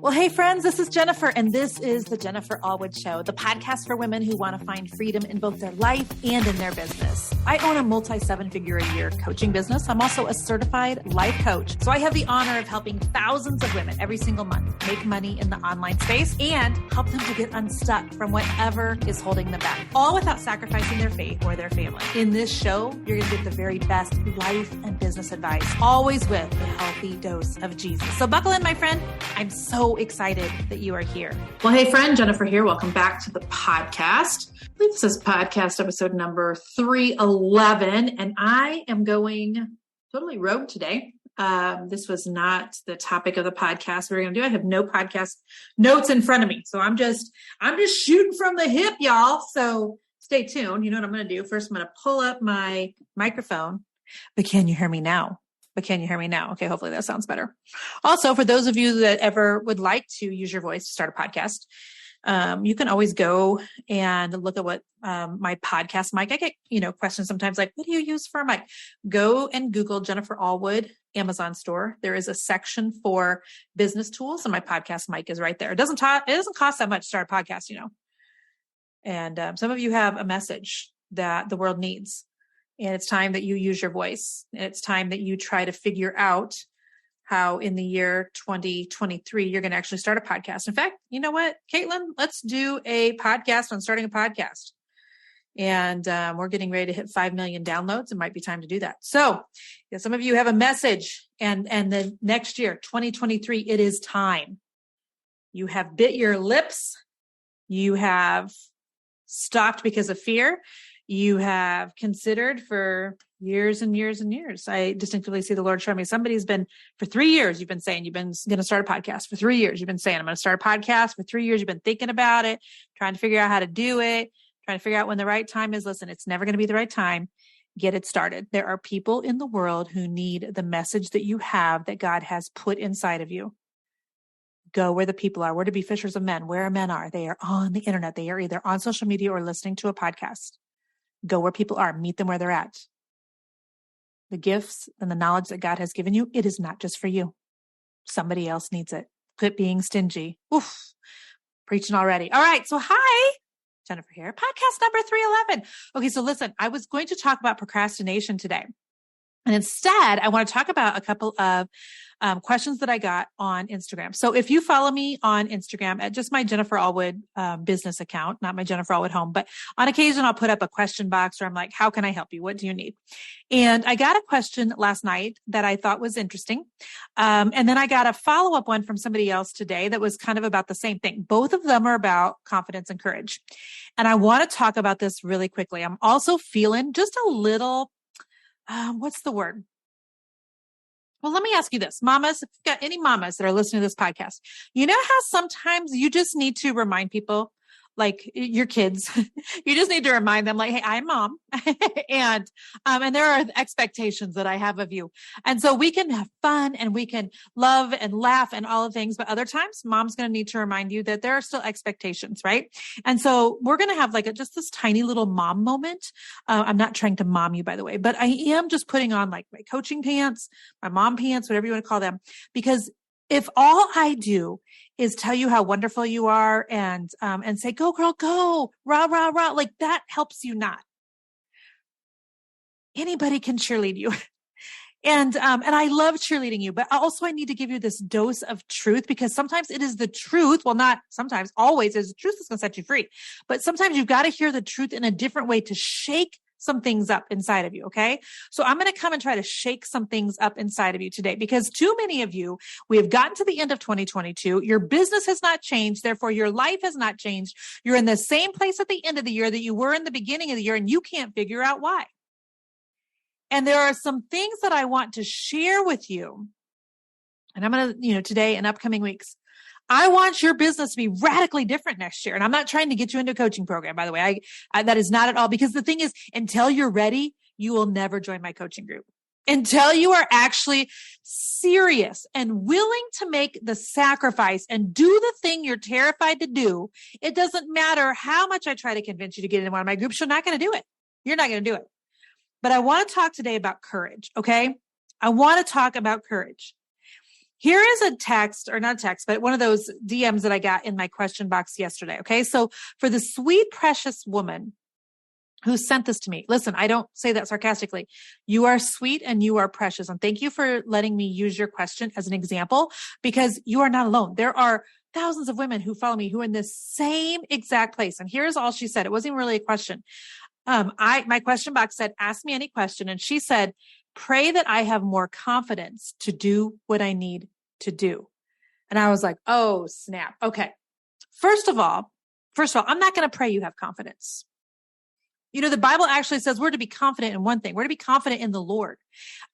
Well, hey friends, this is Jennifer, and this is the Jennifer Allwood Show, the podcast for women who want to find freedom in both their life and in their business. I own a multi-7-figure-a-year coaching business. I'm also a certified life coach. So I have the honor of helping thousands of women every single month make money in the online space and help them to get unstuck from whatever is holding them back, all without sacrificing their faith or their family. In this show, you're going to get the very best life and business advice, always with a healthy dose of Jesus. So buckle in, my friend. I'm so excited that you are here. Well, hey friend, Jennifer here. Welcome back to the podcast. I believe this is podcast episode number 311, and I am going totally rogue today. This was not the topic of the podcast we're going to do. I have no podcast notes in front of me, so I'm just shooting from the hip, y'all. So stay tuned. You know what I'm going to do? First, I'm going to pull up my microphone. But can you hear me now? Okay, hopefully that sounds better. Also, for those of you that ever would like to use your voice to start a podcast, you can always go and look at what my podcast mic. I get, questions sometimes like, what do you use for a mic? Go and Google Jennifer Allwood Amazon store. There is a section for business tools, and my podcast mic is right there. It doesn't cost that much to start a podcast, And some of you have a message that the world needs. And it's time that you use your voice. And it's time that you try to figure out how in the year 2023, you're going to actually start a podcast. In fact, you know what, Caitlin, let's do a podcast on starting a podcast. And we're getting ready to hit 5 million downloads. It might be time to do that. So some of you have a message, and the next year, 2023, it is time. You have bit your lips. You have stopped because of fear. You have considered for years and years and years. I distinctly see the Lord show me somebody's been for 3 years. You've been saying you've been going to start a podcast for 3 years. You've been saying, I'm going to start a podcast for 3 years. You've been thinking about it, trying to figure out how to do it, trying to figure out when the right time is. Listen, it's never going to be the right time. Get it started. There are people in the world who need the message that you have that God has put inside of you. Go where the people are. Where to be fishers of men. Where men are. They are on the internet. They are either on social media or listening to a podcast. Go where people are. Meet them where they're at. The gifts and the knowledge that God has given you, it is not just for you. Somebody else needs it. Quit being stingy. Oof. Preaching already. All right. So hi, Jennifer here. Podcast number 311. Okay. So listen, I was going to talk about procrastination today. And instead, I want to talk about a couple of questions that I got on Instagram. So if you follow me on Instagram at just my Jennifer Allwood business account, not my Jennifer Allwood home, but on occasion I'll put up a question box where I'm like, how can I help you? What do you need? And I got a question last night that I thought was interesting. And then I got a follow-up one from somebody else today that was kind of about the same thing. Both of them are about confidence and courage. And I want to talk about this really quickly. I'm also feeling just a little what's the word? Well, let me ask you this. Mamas, if you've got any mamas that are listening to this podcast, you know how sometimes you just need to remind people, like your kids, you just need to remind them like, hey, I'm mom. and there are expectations that I have of you. And so we can have fun and we can love and laugh and all the things. But other times mom's going to need to remind you that there are still expectations, right? And so we're going to have like just this tiny little mom moment. I'm not trying to mom you, by the way, but I am just putting on like my coaching pants, my mom pants, whatever you want to call them, because if all I do is tell you how wonderful you are and say, go girl, go, rah, rah, rah, like that helps you not. Anybody can cheerlead you. And I love cheerleading you, but also I need to give you this dose of truth because sometimes it is the truth. Well, not sometimes, always is the truth that's going to set you free. But sometimes you've got to hear the truth in a different way to shake some things up inside of you. Okay. So I'm going to come and try to shake some things up inside of you today because too many of you, we have gotten to the end of 2022. Your business has not changed. Therefore, your life has not changed. You're in the same place at the end of the year that you were in the beginning of the year, and you can't figure out why. And there are some things that I want to share with you. And I'm going to, today and upcoming weeks, I want your business to be radically different next year. And I'm not trying to get you into a coaching program, by the way. I that is not at all, because the thing is, until you're ready, you will never join my coaching group. Until you are actually serious and willing to make the sacrifice and do the thing you're terrified to do, it doesn't matter how much I try to convince you to get into one of my groups, you're not going to do it. You're not going to do it. But I want to talk today about courage, okay? I want to talk about courage. Here is a text, or not a text, but one of those DMs that I got in my question box yesterday. Okay. So for the sweet, precious woman who sent this to me, listen, I don't say that sarcastically. You are sweet and you are precious. And thank you for letting me use your question as an example, because you are not alone. There are thousands of women who follow me who are in this same exact place. And here's all she said. It wasn't really a question. My question box said, ask me any question. And she said, pray that I have more confidence to do what I need to do. And I was like, oh, snap. Okay. First of all, I'm not going to pray you have confidence. You know, the Bible actually says we're to be confident in one thing. We're to be confident in the Lord.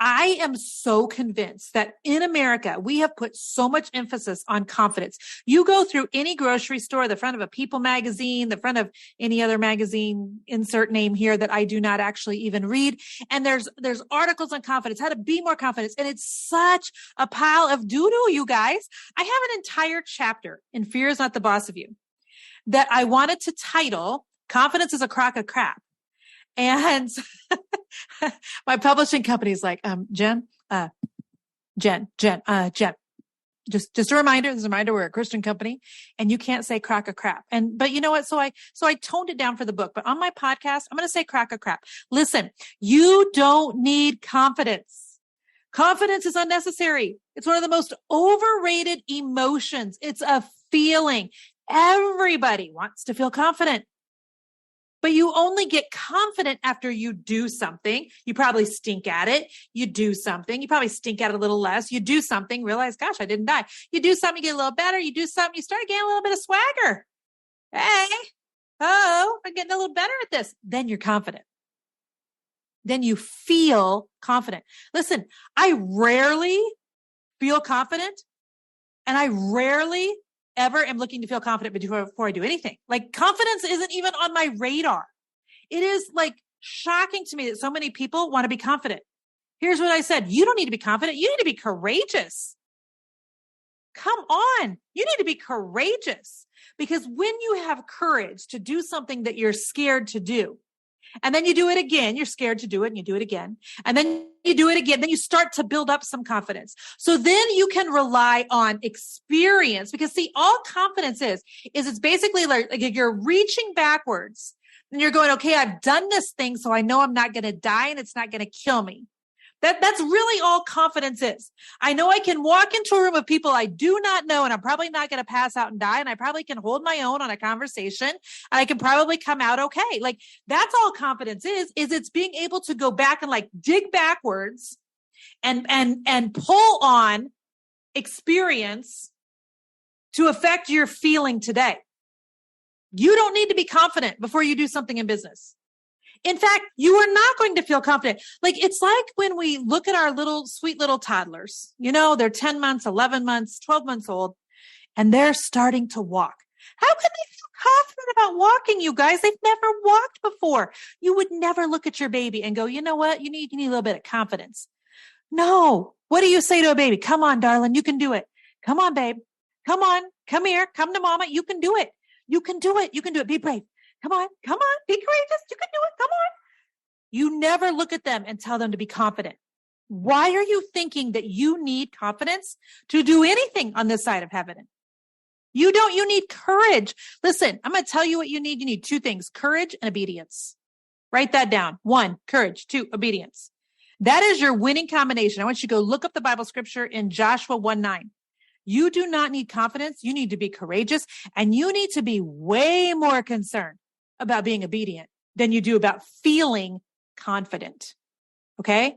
I am so convinced that in America, we have put so much emphasis on confidence. You go through any grocery store, the front of a People magazine, the front of any other magazine, insert name here that I do not actually even read. And there's articles on confidence, how to be more confident. And it's such a pile of doo-doo, you guys. I have an entire chapter in Fear is Not the Boss of You that I wanted to title Confidence is a Crock of Crap. And my publishing company's like, Jen, just a reminder, this is a reminder, we're a Christian company and you can't say crock of crap. But you know what? So I toned it down for the book, but on my podcast, I'm going to say crock of crap. Listen, you don't need confidence. Confidence is unnecessary. It's one of the most overrated emotions. It's a feeling. Everybody wants to feel confident. But you only get confident after you do something. You probably stink at it. You do something. You probably stink at it a little less. You do something, realize, gosh, I didn't die. You do something, you get a little better. You do something, you start getting a little bit of swagger. Hey, I'm getting a little better at this. Then you're confident. Then you feel confident. Listen, I rarely feel confident, and I rarely ever am looking to feel confident before I do anything. Like, confidence isn't even on my radar. It is like shocking to me that so many people want to be confident. Here's what I said. You don't need to be confident. You need to be courageous. Come on. You need to be courageous, because when you have courage to do something that you're scared to do, and then you do it again, you're scared to do it and you do it again. And then you do it again. Then you start to build up some confidence. So then you can rely on experience, because see, all confidence is it's basically like you're reaching backwards and you're going, okay, I've done this thing, so I know I'm not going to die and it's not going to kill me. That's really all confidence is. I know I can walk into a room of people I do not know, and I'm probably not going to pass out and die. And I probably can hold my own on a conversation, and I can probably come out okay. Like, that's all confidence is it's being able to go back and like dig backwards and pull on experience to affect your feeling today. You don't need to be confident before you do something in business. In fact, you are not going to feel confident. Like, it's like when we look at our sweet little toddlers, you know, they're 10 months, 11 months, 12 months old, and they're starting to walk. How can they feel confident about walking, you guys? They've never walked before. You would never look at your baby and go, you know what? You need a little bit of confidence. No. What do you say to a baby? Come on, darling. You can do it. Come on, babe. Come on. Come here. Come to mama. You can do it. You can do it. You can do it. Be brave. Come on, be courageous. You can do it. Come on. You never look at them and tell them to be confident. Why are you thinking that you need confidence to do anything on this side of heaven? You don't. You need courage. Listen, I'm going to tell you what you need. You need two things: courage and obedience. Write that down. 1, courage. 2, obedience. That is your winning combination. I want you to go look up the Bible scripture in Joshua 1:9. You do not need confidence. You need to be courageous, and you need to be way more concerned about being obedient than you do about feeling confident. Okay.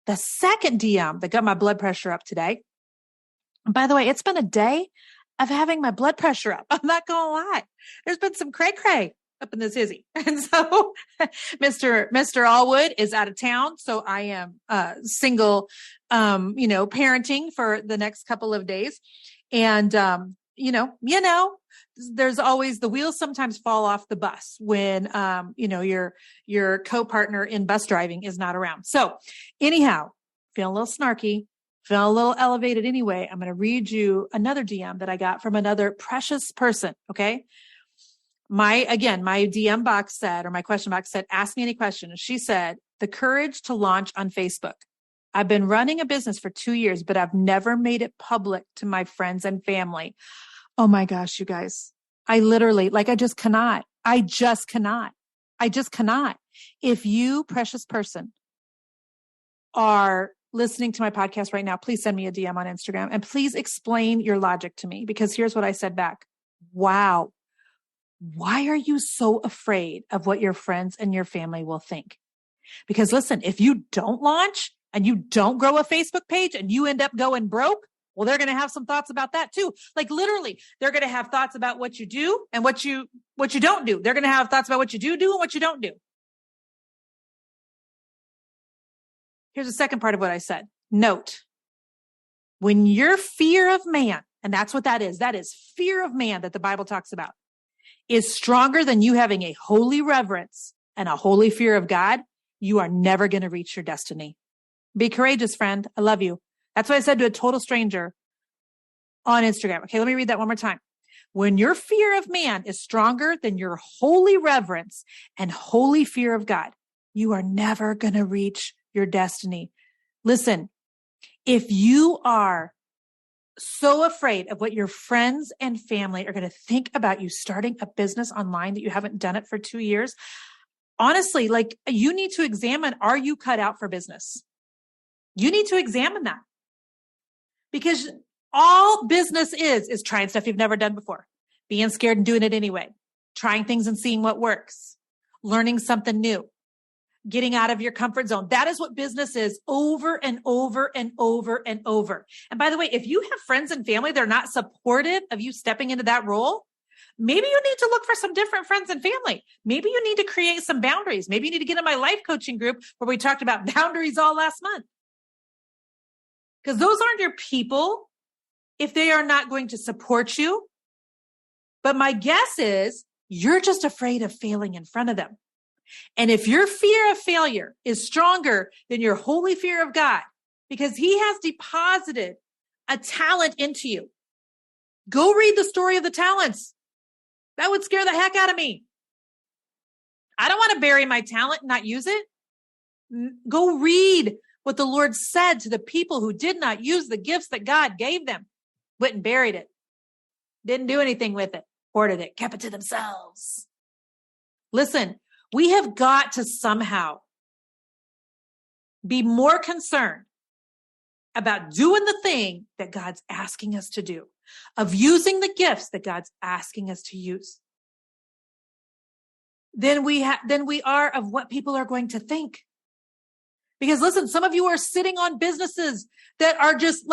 The second DM that got my blood pressure up today. And by the way, it's been a day of having my blood pressure up. I'm not going to lie. There's been some cray-cray up in this Izzy. And so Mr. Allwood is out of town. So I am single, parenting for the next couple of days. And, there's always the wheels sometimes fall off the bus when, your co-partner in bus driving is not around. So anyhow, feeling a little snarky, feeling a little elevated anyway. I'm going to read you another DM that I got from another precious person. Okay. My DM box said, or my question box said, ask me any question. And she said, the courage to launch on Facebook. I've been running a business for 2 years, but I've never made it public to my friends and family. Oh my gosh, you guys. I literally, I just cannot. I just cannot. If you, precious person, are listening to my podcast right now, please send me a DM on Instagram and please explain your logic to me, because here's what I said back. Wow. Why are you so afraid of what your friends and your family will think? Because listen, if you don't launch and you don't grow a Facebook page and you end up going broke, well, they're going to have some thoughts about that too. Literally, they're going to have thoughts about what you do and what you don't do. They're going to have thoughts about what you do and what you don't do. Here's the second part of what I said. Note, when your fear of man, and that's what that is fear of man that the Bible talks about, is stronger than you having a holy reverence and a holy fear of God, you are never going to reach your destiny. Be courageous, friend. I love you. That's what I said to a total stranger on Instagram. Okay, let me read that one more time. When your fear of man is stronger than your holy reverence and holy fear of God, you are never going to reach your destiny. Listen, if you are so afraid of what your friends and family are going to think about you starting a business online that you haven't done it for 2 years, honestly, you need to examine, are you cut out for business? You need to examine that. Because all business is trying stuff you've never done before, being scared and doing it anyway, trying things and seeing what works, learning something new, getting out of your comfort zone. That is what business is, over and over and over and over. And by the way, if you have friends and family that are not supportive of you stepping into that role, maybe you need to look for some different friends and family. Maybe you need to create some boundaries. Maybe you need to get in my life coaching group where we talked about boundaries all last month. Because those aren't your people if they are not going to support you. But my guess is you're just afraid of failing in front of them. And if your fear of failure is stronger than your holy fear of God, because he has deposited a talent into you, go read the story of the talents. That would scare the heck out of me. I don't want to bury my talent and not use it. Go read what the Lord said to the people who did not use the gifts that God gave them. Went and buried it. Didn't do anything with it. Hoarded it. Kept it to themselves. Listen, we have got to somehow be more concerned about doing the thing that God's asking us to do, of using the gifts that God's asking us to use, than we are of what people are going to think. Because listen, some of you are sitting on businesses that are just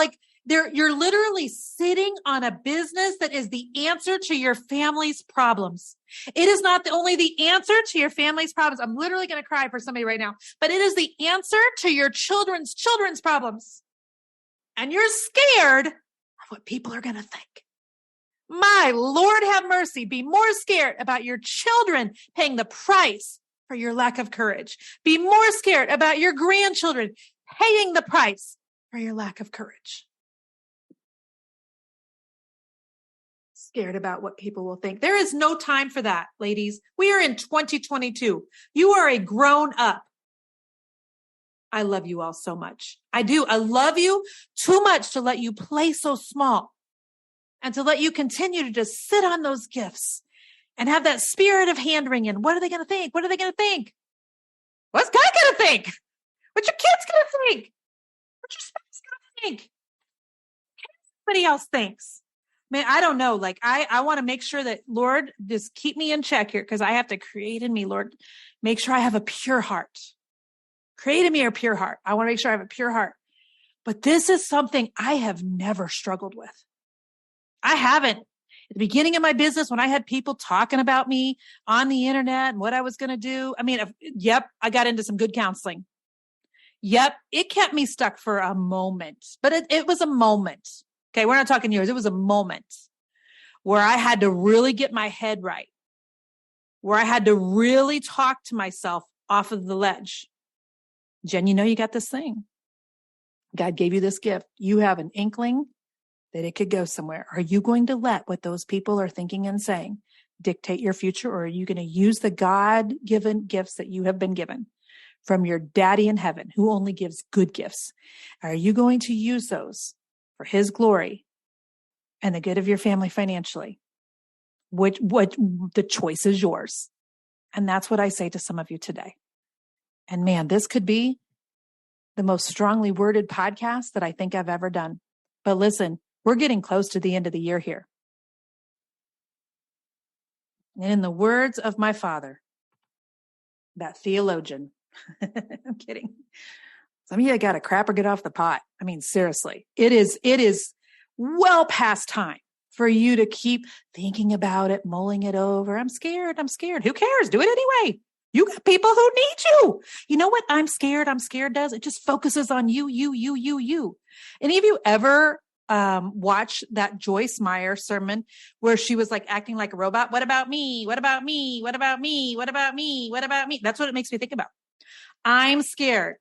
you're literally sitting on a business that is the answer to your family's problems. It is not only the answer to your family's problems. I'm literally going to cry for somebody right now, but it is the answer to your children's problems. And you're scared of what people are going to think. My Lord, have mercy. Be more scared about your children paying the price for your lack of courage. Be more scared about your grandchildren paying the price for your lack of courage. Scared about what people will think. There is no time for that, ladies. We are in 2022. You are a grown up. I love you all so much. I do. I love you too much to let you play so small and to let you continue to just sit on those gifts and have that spirit of hand wringing. What are they going to think? What are they going to think? What's God going to think? What's your kids going to think? What's your spouse going to think? Somebody else thinks. Man, I don't know. I want to make sure that, Lord, just keep me in check here, because I have to create in me, Lord, make sure I have a pure heart. Create in me a pure heart. I want to make sure I have a pure heart. But this is something I have never struggled with. I haven't. At the beginning of my business, when I had people talking about me on the internet and what I was going to do, I got into some good counseling. Yep, it kept me stuck for a moment, but it was a moment. Okay, we're not talking years. It was a moment where I had to really get my head right, where I had to really talk to myself off of the ledge. Jen, you got this thing. God gave you this gift. You have an inkling that it could go somewhere. Are you going to let what those people are thinking and saying dictate your future, or are you going to use the God-given gifts that you have been given from your daddy in heaven who only gives good gifts? Are you going to use those for his glory and the good of your family financially? What the choice is yours. And that's what I say to some of you today. And man, this could be the most strongly worded podcast that I think I've ever done. But listen, we're getting close to the end of the year here. And in the words of my father, that theologian, I'm kidding. Some of you got to crap or get off the pot. I mean, seriously, it is well past time for you to keep thinking about it, mulling it over. I'm scared. Who cares? Do it anyway. You got people who need you. You know what I'm scared does? It just focuses on you. Any of you ever watch that Joyce Meyer sermon where she was like acting like a robot? What about me? What about me? What about me? What about me? What about me? That's what it makes me think about. I'm scared.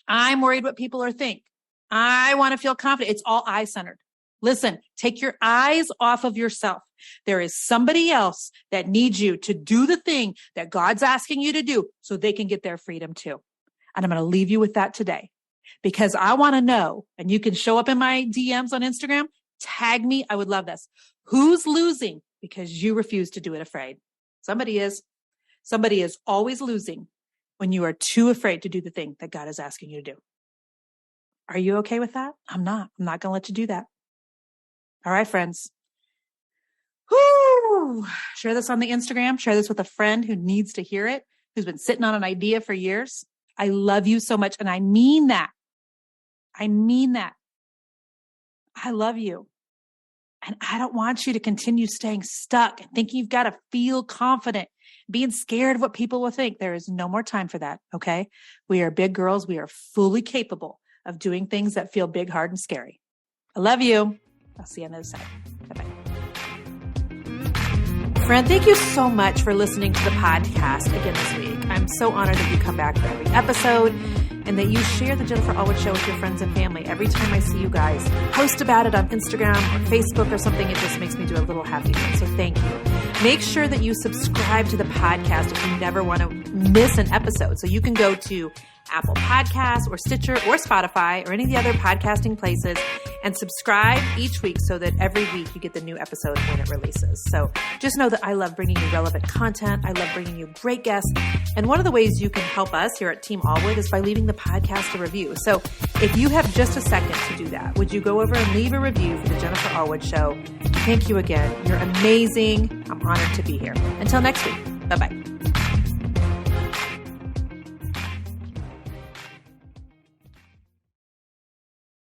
I'm worried what people are think. I want to feel confident. It's all I-centered. Listen, take your eyes off of yourself. There is somebody else that needs you to do the thing that God's asking you to do so they can get their freedom too. And I'm going to leave you with that today because I want to know, and you can show up in my DMs on Instagram, tag me. I would love this. Who's losing because you refuse to do it afraid? Somebody is. Somebody is always losing when you are too afraid to do the thing that God is asking you to do. Are you okay with that? I'm not going to let you do that. All right, friends. Whoo! Share this on the Instagram. Share this with a friend who needs to hear it, who's been sitting on an idea for years. I love you so much. And I mean that. I love you. And I don't want you to continue staying stuck and thinking you've got to feel confident, being scared of what people will think. There is no more time for that. Okay. We are big girls. We are fully capable of doing things that feel big, hard, and scary. I love you. I'll see you on the other side. Bye-bye. Friend, thank you so much for listening to the podcast again this week. I'm so honored that you come back for every episode and that you share the Jennifer Allwood Show with your friends and family. Every time I see you guys post about it on Instagram or Facebook or something, it just makes me do a little happy. So thank you. Make sure that you subscribe to the podcast if you never want to miss an episode. So you can go to Apple Podcasts or Stitcher or Spotify or any of the other podcasting places and subscribe each week so that every week you get the new episode when it releases. So just know that I love bringing you relevant content. I love bringing you great guests. And one of the ways you can help us here at Team Allwood is by leaving the podcast a review. So if you have just a second to do that, would you go over and leave a review for the Jennifer Allwood Show? Thank you again. You're amazing. I'm honored to be here. Until next week. Bye-bye.